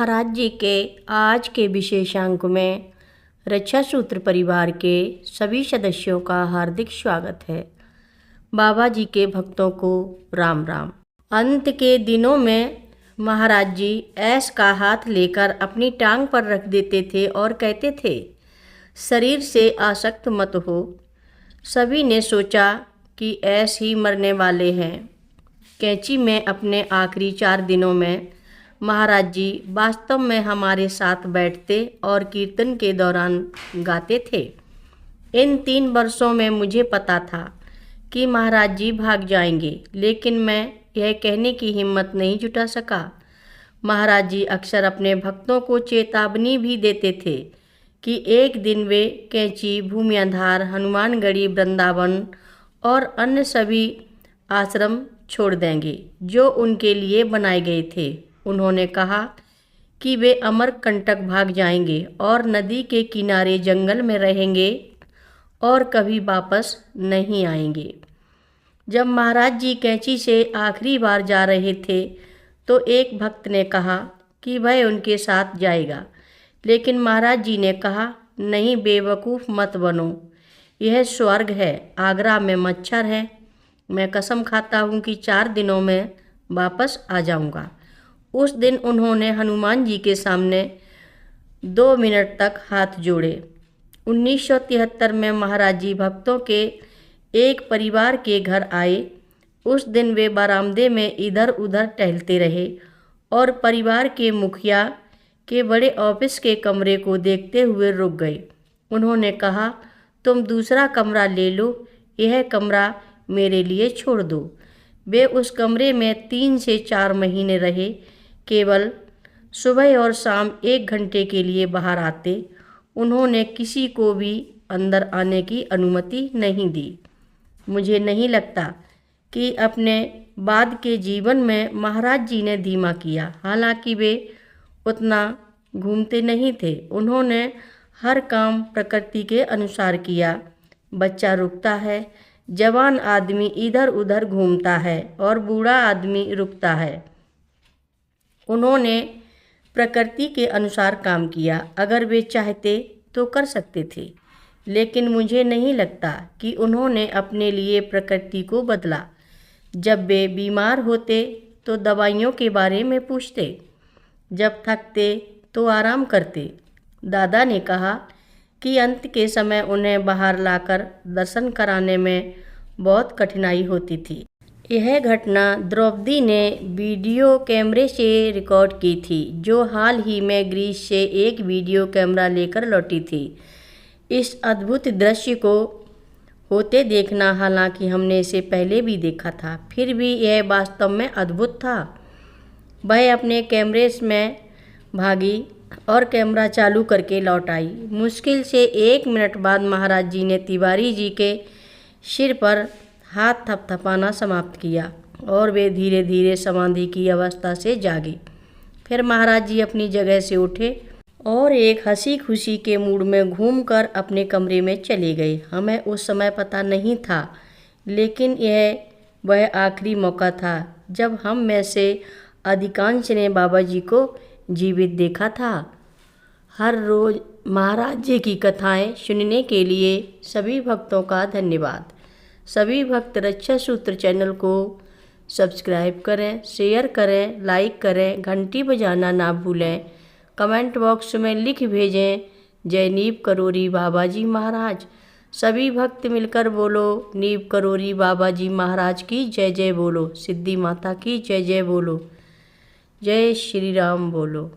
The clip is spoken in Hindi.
महाराज जी के आज के विशेषांक में रक्षा सूत्र परिवार के सभी सदस्यों का हार्दिक स्वागत है। बाबा जी के भक्तों को राम राम। अंत के दिनों में महाराज जी ऐश का हाथ लेकर अपनी टांग पर रख देते थे और कहते थे, शरीर से आसक्त मत हो। सभी ने सोचा कि ऐश ही मरने वाले हैं। कैंची में अपने आखिरी 4 दिनों में महाराज जी वास्तव में हमारे साथ बैठते और कीर्तन के दौरान गाते थे। इन 3 वर्षों में मुझे पता था कि महाराज जी भाग जाएंगे, लेकिन मैं यह कहने की हिम्मत नहीं जुटा सका। महाराज जी अक्सर अपने भक्तों को चेतावनी भी देते थे कि एक दिन वे कैंची, भूमियाधार, हनुमानगढ़ी, वृंदावन और अन्य सभी आश्रम छोड़ देंगे जो उनके लिए बनाए गए थे। उन्होंने कहा कि वे अमरकंटक भाग जाएंगे और नदी के किनारे जंगल में रहेंगे और कभी वापस नहीं आएंगे। जब महाराज जी कैंची से आखिरी बार जा रहे थे तो एक भक्त ने कहा कि वह उनके साथ जाएगा, लेकिन महाराज जी ने कहा, नहीं बेवकूफ़ मत बनो, यह स्वर्ग है, आगरा में मच्छर है। मैं कसम खाता हूँ कि 4 दिनों में वापस आ जाऊँगा। उस दिन उन्होंने हनुमान जी के सामने 2 मिनट तक हाथ जोड़े। 1973 में महाराज जी भक्तों के एक परिवार के घर आए। उस दिन वे बरामदे में इधर उधर टहलते रहे और परिवार के मुखिया के बड़े ऑफिस के कमरे को देखते हुए रुक गए। उन्होंने कहा, तुम दूसरा कमरा ले लो, यह कमरा मेरे लिए छोड़ दो। वे उस कमरे में 3 से 4 महीने रहे। केवल सुबह और शाम 1 घंटे के लिए बाहर आते। उन्होंने किसी को भी अंदर आने की अनुमति नहीं दी। मुझे नहीं लगता कि अपने बाद के जीवन में महाराज जी ने धीमा किया। हालांकि वे उतना घूमते नहीं थे। उन्होंने हर काम प्रकृति के अनुसार किया। बच्चा रुकता है, जवान आदमी इधर उधर घूमता है और बूढ़ा आदमी रुकता है। उन्होंने प्रकृति के अनुसार काम किया। अगर वे चाहते तो कर सकते थे, लेकिन मुझे नहीं लगता कि उन्होंने अपने लिए प्रकृति को बदला। जब वे बीमार होते तो दवाइयों के बारे में पूछते, जब थकते तो आराम करते। दादा ने कहा कि अंत के समय उन्हें बाहर लाकर दर्शन कराने में बहुत कठिनाई होती थी। यह घटना द्रौपदी ने वीडियो कैमरे से रिकॉर्ड की थी, जो हाल ही में ग्रीस से एक वीडियो कैमरा लेकर लौटी थी। इस अद्भुत दृश्य को होते देखना, हालांकि हमने इसे पहले भी देखा था, फिर भी यह वास्तव में अद्भुत था। वह अपने कैमरे में भागी और कैमरा चालू करके लौट आई। मुश्किल से 1 मिनट बाद महाराज जी ने तिवारी जी के सिर पर हाथ थपथपाना समाप्त किया और वे धीरे धीरे समाधि की अवस्था से जागे। फिर महाराज जी अपनी जगह से उठे और एक हंसी खुशी के मूड में घूमकर अपने कमरे में चले गए। हमें उस समय पता नहीं था, लेकिन यह वह आखिरी मौका था जब हम में से अधिकांश ने बाबा जी को जीवित देखा था। हर रोज़ महाराज जी की कथाएं सुनने के लिए सभी भक्तों का धन्यवाद। सभी भक्त रक्षा सूत्र चैनल को सब्सक्राइब करें, शेयर करें, लाइक करें, घंटी बजाना ना भूलें। कमेंट बॉक्स में लिख भेजें, जय नीव करोरी बाबा जी महाराज। सभी भक्त मिलकर बोलो, नीव करोरी बाबा जी महाराज की जय जय बोलो, सिद्धि माता की जय जय बोलो, जय श्री राम बोलो।